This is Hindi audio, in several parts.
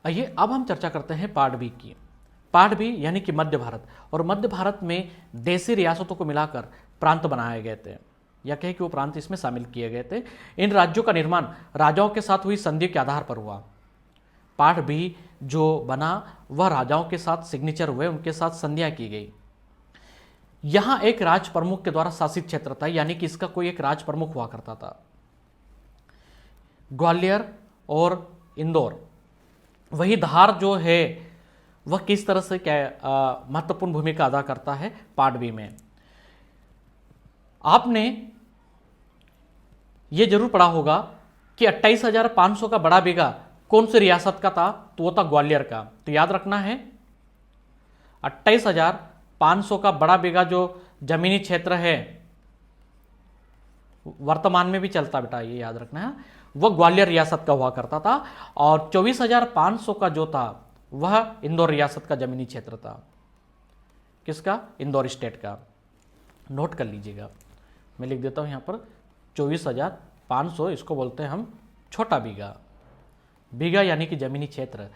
आइए अब हम चर्चा करते हैं पार्ट बी की। पार्ट बी यानी कि मध्य भारत, और मध्य भारत में देशी रियासतों को मिलाकर प्रांत बनाए गए थे, या कहे कि वो प्रांत इसमें शामिल किए गए थे। इन राज्यों का निर्माण राजाओं के साथ हुई संधि के आधार पर हुआ। पार्ट बी जो बना वह राजाओं के साथ सिग्नेचर हुए, उनके साथ संधियां की गई। यहां एक राज प्रमुख के द्वारा शासित क्षेत्र था, यानी कि इसका कोई एक राज प्रमुख हुआ करता था। ग्वालियर और इंदौर, वही धार जो है वह किस तरह से क्या महत्वपूर्ण भूमिका अदा करता है पार्ट बी में। आपने ये जरूर पढ़ा होगा कि 28,500 का बड़ा बीघा कौन सी रियासत का था, तो वो था ग्वालियर का। तो याद रखना है 28,500 का बड़ा बीघा जो जमीनी क्षेत्र है, वर्तमान में भी चलता बेटा, ये याद रखना है, वह ग्वालियर रियासत का हुआ करता था। और 24,500 का जो था वह इंदौर रियासत का जमीनी क्षेत्र था। किसका? इंदौर स्टेट का। नोट कर लीजिएगा, मैं लिख देता हूं यहां पर 24,500, इसको बोलते हैं हम छोटा बीघा। बीघा यानी कि जमीनी क्षेत्र।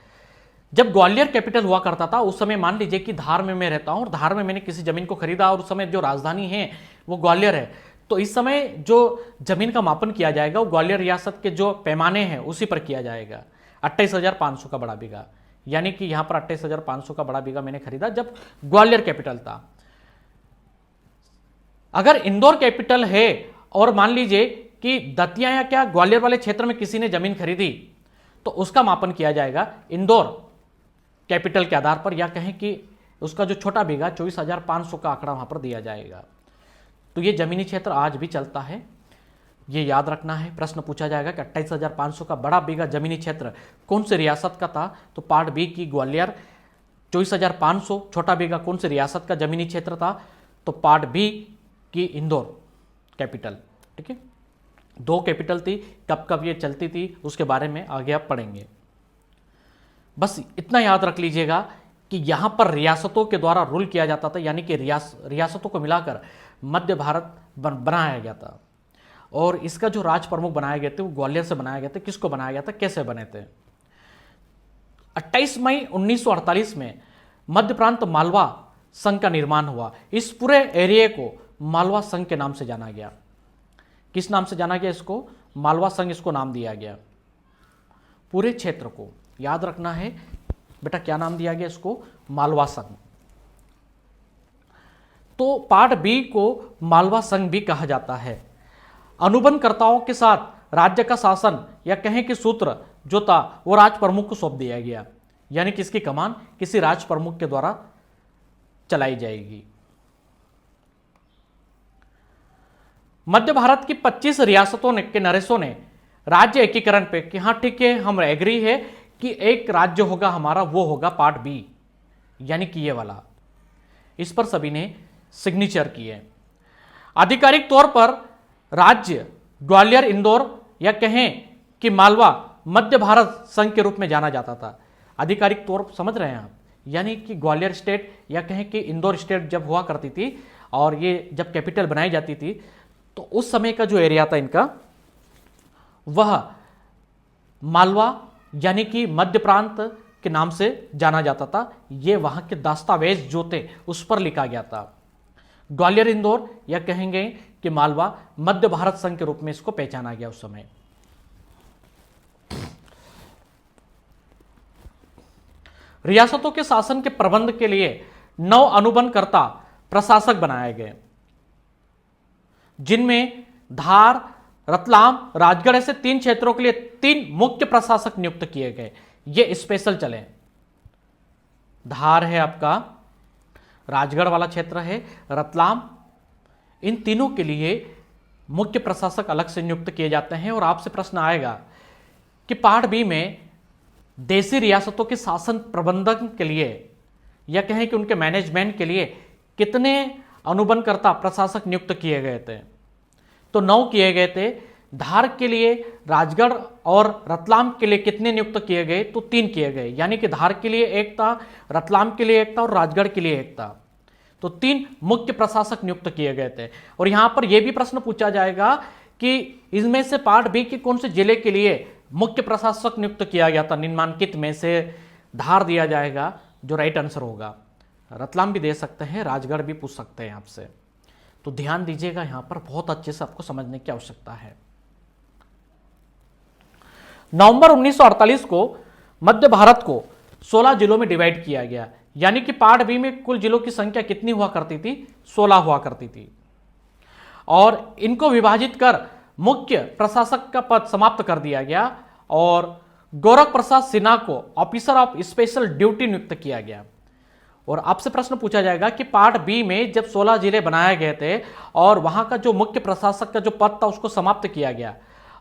जब ग्वालियर कैपिटल हुआ करता था उस समय, मान लीजिए कि धार में मैं रहता हूं और धार में मैंने किसी जमीन को खरीदा और उस समय जो राजधानी है वो ग्वालियर है, तो इस समय जो जमीन का मापन किया जाएगा वो ग्वालियर रियासत के जो पैमाने हैं उसी पर किया जाएगा। 28,500 का बड़ा बीघा, यानी कि यहां पर 28,500 का बड़ा बीघा मैंने खरीदा जब ग्वालियर कैपिटल था। अगर इंदौर कैपिटल है और मान लीजिए कि दतिया या क्या ग्वालियर वाले क्षेत्र में किसी ने जमीन खरीदी, तो उसका मापन किया जाएगा इंदौर कैपिटल के आधार पर, या कहें कि उसका जो छोटा बीघा 24,500 का आंकड़ा वहां पर दिया जाएगा। तो ये जमीनी क्षेत्र आज भी चलता है, ये याद रखना है। प्रश्न पूछा जाएगा कि 28,500 का बड़ा बीघा जमीनी क्षेत्र कौन से रियासत का था, तो पार्ट बी की ग्वालियर। 24,500 छोटा बीघा कौन से रियासत का जमीनी क्षेत्र था, तो पार्ट बी की इंदौर कैपिटल। ठीक है, दो कैपिटल थी, कब कब ये चलती थी उसके बारे में आगे आप पढ़ेंगे। बस इतना याद रख लीजिएगा कि यहां पर रियासतों के द्वारा रूल किया जाता था, यानी कि रियासतों को मिलाकर मध्य भारत बनाया गया था। और इसका जो राज प्रमुख बनाए गए थे वो ग्वालियर से बनाए गए थे। किसको बनाया गया था, कैसे बने थे? 28 मई 1948 में मध्य प्रांत मालवा संघ का निर्माण हुआ। इस पूरे एरिया को मालवा संघ के नाम से जाना गया। किस नाम से जाना गया? इसको मालवा संघ, इसको नाम दिया गया। पूरे क्षेत्र को याद रखना है बेटा, क्या नाम दिया गया इसको? मालवा संघ। तो पार्ट बी को मालवा संघ भी कहा जाता है। अनुबंधकर्ताओं के साथ राज्य का शासन या कहें कि सूत्र जो था वो राज प्रमुख को सौंप दिया गया, यानी कि इसकी कमान किसी राज प्रमुख के द्वारा चलाई जाएगी। मध्य भारत की 25 रियासतों ने के नरेशों ने राज्य एकीकरण पे कि हाँ ठीक है, हम एग्री है कि एक राज्य होगा हमारा, वो होगा पार्ट बी, यानी कि ये वाला। इस पर सभी ने सिग्नेचर किए। आधिकारिक तौर पर राज्य ग्वालियर, इंदौर या कहें कि मालवा मध्य भारत संघ के रूप में जाना जाता था। आधिकारिक तौर समझ रहे हैं आप, यानी कि ग्वालियर स्टेट या कहें कि इंदौर स्टेट जब हुआ करती थी और ये जब कैपिटल बनाई जाती थी, तो उस समय का जो एरिया था इनका वह मालवा यानी कि मध्य प्रांत के नाम से जाना जाता था। ये वहां के दस्तावेज जो थे उस पर लिखा गया था। ग्वालियर, इंदौर या कहेंगे कि मालवा मध्य भारत संघ के रूप में इसको पहचाना गया उस समय। रियासतों के शासन के प्रबंध के लिए 9 अनुबंधकर्ता प्रशासक बनाए गए, जिनमें धार, रतलाम, राजगढ़ ऐसे 3 क्षेत्रों के लिए 3 मुख्य प्रशासक नियुक्त किए गए। ये स्पेशल चले। धार है आपका, राजगढ़ वाला क्षेत्र है, रतलाम, इन तीनों के लिए मुख्य प्रशासक अलग से नियुक्त किए जाते हैं। और आपसे प्रश्न आएगा कि पार्ट बी में देशी रियासतों के शासन प्रबंधन के लिए या कहें कि उनके मैनेजमेंट के लिए कितने अनुबंधकर्ता प्रशासक नियुक्त किए गए थे, तो 9 किए गए थे। धार के लिए, राजगढ़ और रतलाम के लिए कितने नियुक्त किए गए, तो 3 किए गए, यानी कि धार के लिए एक था, रतलाम के लिए एक था और राजगढ़ के लिए एक था। तो 3 मुख्य प्रशासक नियुक्त किए गए थे। और यहां पर यह भी प्रश्न पूछा जाएगा कि इनमें से पार्ट बी के कौन से जिले के लिए मुख्य प्रशासक नियुक्त किया गया था? निम्नलिखित में से धार दिया जाएगा जो राइट आंसर होगा। रतलाम भी दे सकते हैं, राजगढ़ भी पूछ सकते हैं आपसे। तो ध्यान दीजिएगा, यहां पर बहुत अच्छे से आपको समझने की आवश्यकता है। नवंबर 1948 को मध्य भारत को 16 जिलों में डिवाइड किया गया, यानी कि पार्ट बी में कुल जिलों की संख्या कितनी हुआ करती थी? 16 हुआ करती थी। और इनको विभाजित कर मुख्य प्रशासक का पद समाप्त कर दिया गया और गोरख प्रसाद सिन्हा को ऑफिसर ऑफ स्पेशल ड्यूटी नियुक्त किया गया। और आपसे प्रश्न पूछा जाएगा कि पार्ट बी में जब 16 जिले बनाए गए थे और वहां का जो मुख्य प्रशासक का जो पद था उसको समाप्त किया गया,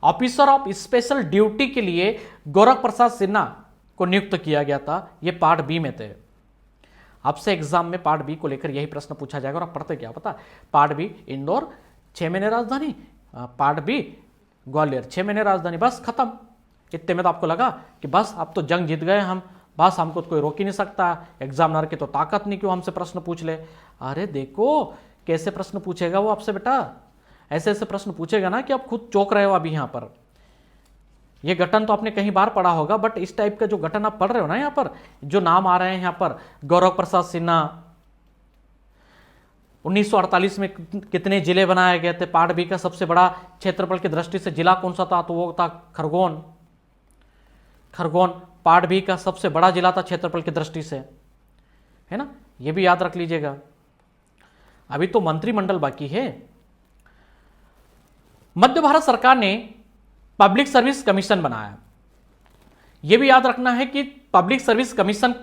ऑफिसर ऑफ स्पेशल ड्यूटी के लिए गोरख प्रसाद सिन्हा को नियुक्त किया गया था। यह पार्ट बी में थे। आपसे एग्जाम में पार्ट बी को लेकर यही प्रश्न पूछा जाएगा और आप पढ़ते क्या पता? पार्ट बी इंदौर 6 महीने राजधानी, पार्ट बी ग्वालियर 6 महीने राजधानी, बस खत्म। इतने में तो आपको लगा कि बस अब तो जंग जीत गए हम, बस हमको तो कोई रोक ही नहीं सकता, एग्जामिनर की तो ताकत नहीं क्यों हमसे प्रश्न पूछ ले। अरे देखो कैसे प्रश्न पूछेगा वो आपसे बेटा, ऐसे ऐसे प्रश्न पूछेगा ना कि आप खुद चौंक रहे हो। अभी यहाँ पर ये गठन तो आपने कहीं बार पढ़ा होगा, बट इस टाइप का जो गठन आप पढ़ रहे हो ना, यहाँ पर जो नाम आ रहे हैं यहाँ पर, गौरव प्रसाद सिन्हा, 1948 में कितने जिले बनाए गए थे? पार्ट बी का सबसे बड़ा क्षेत्रफल की दृष्टि से जिला कौन सा था? तो वो था खरगोन। खरगोन पार्ट बी का सबसे बड़ा जिला था क्षेत्रफल की दृष्टि से, है ना, ये भी याद रख लीजिएगा। अभी तो मंत्रिमंडल बाकी है। मध्य भारत सरकार ने पब्लिक सर्विस कमीशन बनाया। यह भी याद रखना है कि पब्लिक सर्विस कमीशन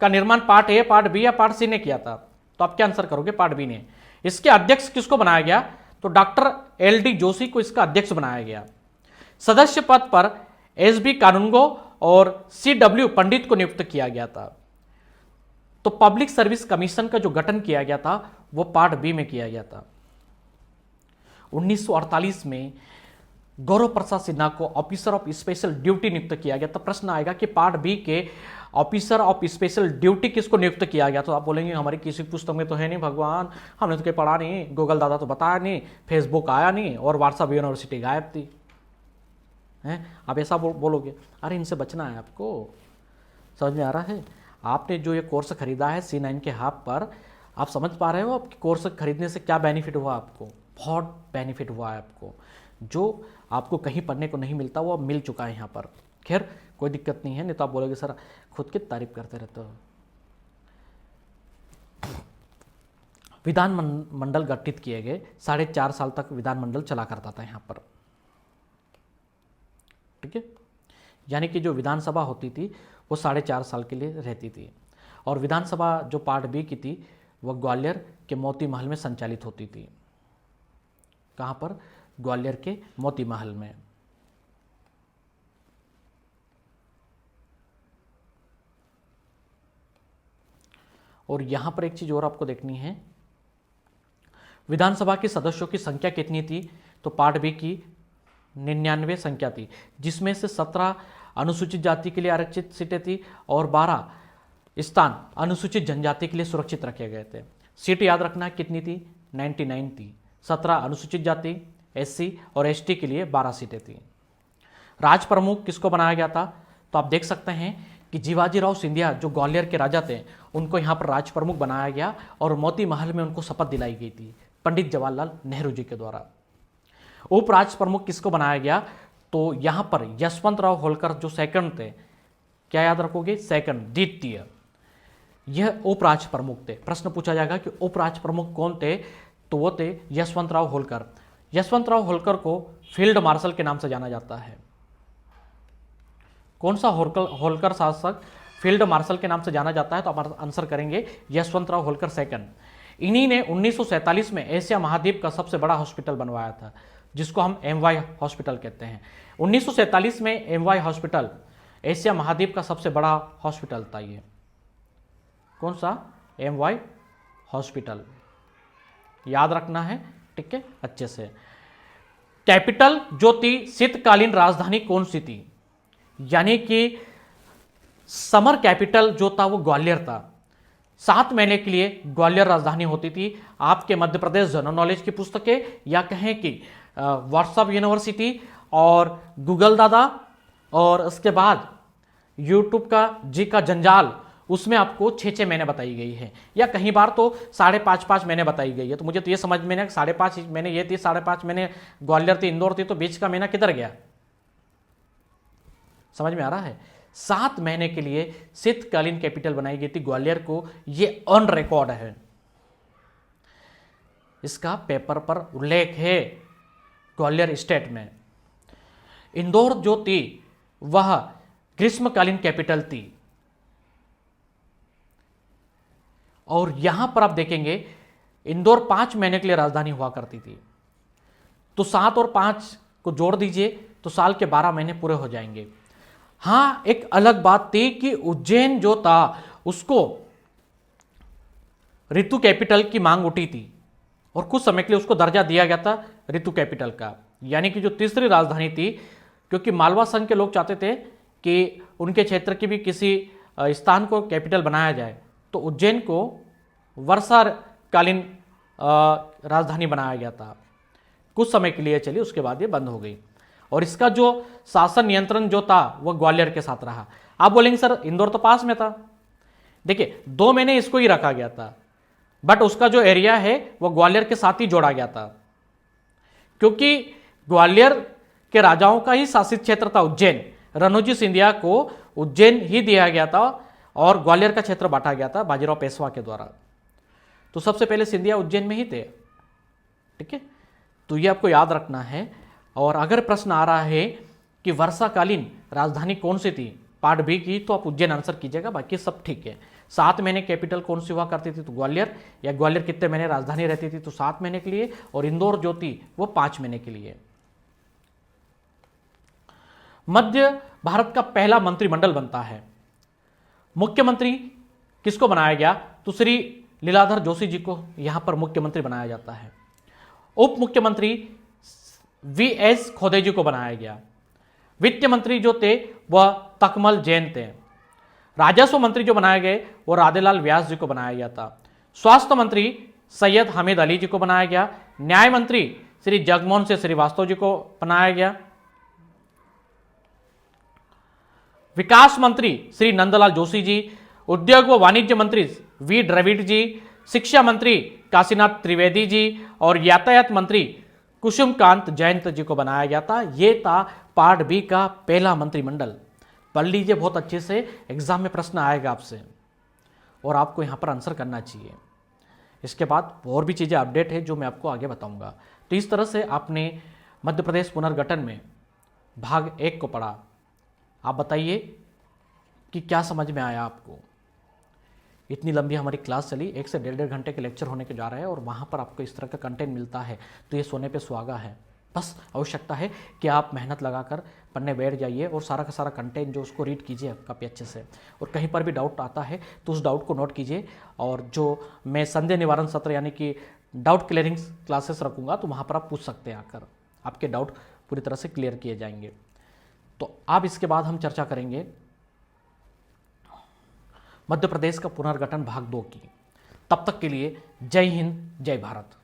का निर्माण पार्ट ए, पार्ट बी या पार्ट सी ने किया था। तो आप क्या आंसर करोगे? पार्ट बी ने। इसके अध्यक्ष किसको बनाया गया? तो डॉक्टर एल.डी. जोशी को इसका अध्यक्ष बनाया गया। सदस्य पद पर एस.बी. कानूनगो और सी.डब्ल्यू. पंडित को नियुक्त किया गया था। तो पब्लिक सर्विस कमीशन का जो गठन किया गया था वो पार्ट बी में किया गया था। 1948 में गौरव प्रसाद सिन्हा को ऑफिसर ऑफ स्पेशल ड्यूटी नियुक्त किया गया। तो प्रश्न आएगा कि पार्ट बी के ऑफिसर ऑफ स्पेशल ड्यूटी किसको नियुक्त किया गया? तो आप बोलेंगे हमारी किसी पुस्तक में तो है नहीं भगवान, हमने तो कहीं पढ़ा नहीं, गूगल दादा तो बताया नहीं, फेसबुक आया नहीं और व्हाट्सएप यूनिवर्सिटी गायब थी। हैं, आप ऐसा बोलोगे? अरे इनसे बचना है आपको, समझ में आ रहा है? आपने जो ये कोर्स खरीदा है C9 के हाफ पर, आप समझ पा रहे हो आपके कोर्स खरीदने से क्या बेनिफिट हुआ? आपको बहुत बेनिफिट हुआ है। आपको जो आपको कहीं पढ़ने को नहीं मिलता वो अब मिल चुका है यहाँ पर। खैर कोई दिक्कत नहीं है, नहीं तो आप बोलोगे सर खुद की तारीफ करते रहते हो। विधान मंडल गठित किए गए, 4.5 साल तक विधानमंडल चला करता था यहाँ पर, ठीक है। यानी कि जो विधानसभा होती थी वो 4.5 साल के लिए रहती थी। और विधानसभा जो पार्ट बी की थी वह ग्वालियर के मोती महल में संचालित होती थी। कहाँ पर? ग्वालियर के मोती महल में। और यहां पर एक चीज और आपको देखनी है, विधानसभा के सदस्यों की संख्या कितनी थी? तो पार्ट बी की 99 संख्या थी, जिसमें से 17 अनुसूचित जाति के लिए आरक्षित सीटें थी और 12 स्थान अनुसूचित जनजाति के लिए सुरक्षित रखे गए थे। सीट याद रखना कितनी थी? 99 थी। 17 अनुसूचित जाति, SC और ST के लिए 12 सीटें थी। राज प्रमुख किसको बनाया गया था? तो आप देख सकते हैं कि जीवाजीराव सिंधिया जो ग्वालियर के राजा थे उनको यहाँ पर राज प्रमुख बनाया गया और मोती महल में उनको शपथ दिलाई गई थी पंडित जवाहरलाल नेहरू जी के द्वारा। उप राज प्रमुख किसको बनाया गया? तो यहाँ पर यशवंतराव होलकर जो सेकंड थे, क्या याद रखोगे? सेकंड, द्वितीय, यह उप राज प्रमुख थे। प्रश्न पूछा जाएगा कि उप राज प्रमुख कौन थे? तो वो थे यशवंतराव होलकर। यशवंतराव होलकर को फील्ड मार्शल के नाम से जाना जाता है। कौन सा होलकर शासक फील्ड मार्शल के नाम से जाना जाता है? तो आप आंसर करेंगे यशवंतराव होलकर सेकंड। इन्हीं ने 1947 में एशिया महाद्वीप का सबसे बड़ा हॉस्पिटल बनवाया था, जिसको हम MY हॉस्पिटल कहते हैं। 1947 में MY हॉस्पिटल एशिया महाद्वीप का सबसे बड़ा हॉस्पिटल था। ये कौन सा? MY हॉस्पिटल, याद रखना है, ठीक है, अच्छे से। कैपिटल जो थी, शीतकालीन राजधानी कौन सी थी? यानी कि समर कैपिटल जो था वो ग्वालियर था। 7 महीने के लिए ग्वालियर राजधानी होती थी। आपके मध्य प्रदेश जनरल नॉलेज की पुस्तकें या कहें कि व्हाट्सएप यूनिवर्सिटी और गूगल दादा और उसके बाद यूट्यूब का जी का जंजाल, उसमें आपको 6-6 महीने बताई गई है, या कहीं बार तो 5.5 महीने बताई गई है। तो मुझे तो ये समझ में नहीं 5.5 महीने ये थी, 5.5 महीने ग्वालियर थी, इंदौर थी, तो बीच का महीना किधर गया? समझ में आ रहा है? 7 महीने के लिए शीतकालीन कैपिटल बनाई गई थी ग्वालियर को, ये ऑन रिकॉर्ड है, इसका पेपर पर उल्लेख है ग्वालियर स्टेट में। इंदौर जो थी वह ग्रीष्मकालीन कैपिटल थी, और यहां पर आप देखेंगे इंदौर 5 महीने के लिए राजधानी हुआ करती थी। तो 7 और 5 को जोड़ दीजिए तो साल के 12 महीने पूरे हो जाएंगे। हाँ, एक अलग बात थी कि उज्जैन जो था उसको ऋतु कैपिटल की मांग उठी थी, और कुछ समय के लिए उसको दर्जा दिया गया था ऋतु कैपिटल का, यानी कि जो तीसरी राजधानी थी, क्योंकि मालवा संघ के लोग चाहते थे कि उनके क्षेत्र की भी किसी स्थान को कैपिटल बनाया जाए, तो उज्जैन को वर्षाकालीन राजधानी बनाया गया था। कुछ समय के लिए चली, उसके बाद ये बंद हो गई, और इसका जो शासन नियंत्रण जो था वह ग्वालियर के साथ रहा। आप बोलेंगे सर इंदौर तो पास में था। देखिए 2 महीने इसको ही रखा गया था, बट उसका जो एरिया है वह ग्वालियर के साथ ही जोड़ा गया था, क्योंकि ग्वालियर के राजाओं का ही शासित क्षेत्र था उज्जैन। रणोजी सिंधिया को उज्जैन ही दिया गया था और ग्वालियर का क्षेत्र बांटा गया था बाजीराव पेशवा के द्वारा। तो सबसे पहले सिंधिया उज्जैन में ही थे, ठीक है, तो ये आपको याद रखना है। और अगर प्रश्न आ रहा है कि वर्षाकालीन राजधानी कौन सी थी पार्ट बी की, तो आप उज्जैन आंसर कीजिएगा, बाकी सब ठीक है। 7 महीने कैपिटल कौन सी हुआ करती थी, तो ग्वालियर, या ग्वालियर कितने महीने राजधानी रहती थी, तो 7 महीने के लिए, और इंदौर जो थी वो 5 महीने के लिए। मध्य भारत का पहला मंत्रिमंडल बनता है, मुख्यमंत्री किसको बनाया गया, तो श्री लीलाधर जोशी जी को यहां पर मुख्यमंत्री बनाया जाता है। उप मुख्यमंत्री वी.एस. खोदे जी को बनाया गया। वित्त मंत्री जो थे वह तकमल जैन थे। राजस्व मंत्री जो बनाए गए वो राधेलाल व्यास जी को बनाया गया था। स्वास्थ्य मंत्री सैयद हामिद अली जी को बनाया गया। न्याय मंत्री श्री जगमोहन सिंह श्रीवास्तव जी को बनाया गया। विकास मंत्री श्री नंदलाल जोशी जी, उद्योग व वाणिज्य मंत्री वी द्रविड़ जी, शिक्षा मंत्री काशीनाथ त्रिवेदी जी, और यातायात मंत्री कुसुमकांत जयंत जी को बनाया गया था। यह था पार्ट बी का पहला मंत्रिमंडल। पढ़ लीजिए बहुत अच्छे से, एग्जाम में प्रश्न आएगा आपसे और आपको यहां पर आंसर करना चाहिए। इसके बाद और भी चीजें अपडेट है जो मैं आपको आगे बताऊंगा। तो इस तरह से आपने मध्य प्रदेश पुनर्गठन में भाग 1 को पढ़ा। आप बताइए कि क्या समझ में आया आपको। इतनी लंबी हमारी क्लास चली, 1 से 1.5 घंटे के लेक्चर होने के जा रहे हैं, और वहाँ पर आपको इस तरह का कंटेंट मिलता है, तो ये सोने पे सुहागा है। बस आवश्यकता है कि आप मेहनत लगाकर पढ़ने बैठ जाइए और सारा का सारा कंटेंट जो उसको रीड कीजिए काफ़ी अच्छे से, और कहीं पर भी डाउट आता है तो उस डाउट को नोट कीजिए। और जो मैं संदेह निवारण सत्र यानी कि डाउट क्लियरिंग क्लासेस रखूँगा, तो वहाँ पर आप पूछ सकते हैं आकर, आपके डाउट पूरी तरह से क्लियर किए जाएंगे। तो अब इसके बाद हम चर्चा करेंगे मध्य प्रदेश का पुनर्गठन भाग 2 की। तब तक के लिए जय हिंद, जय भारत।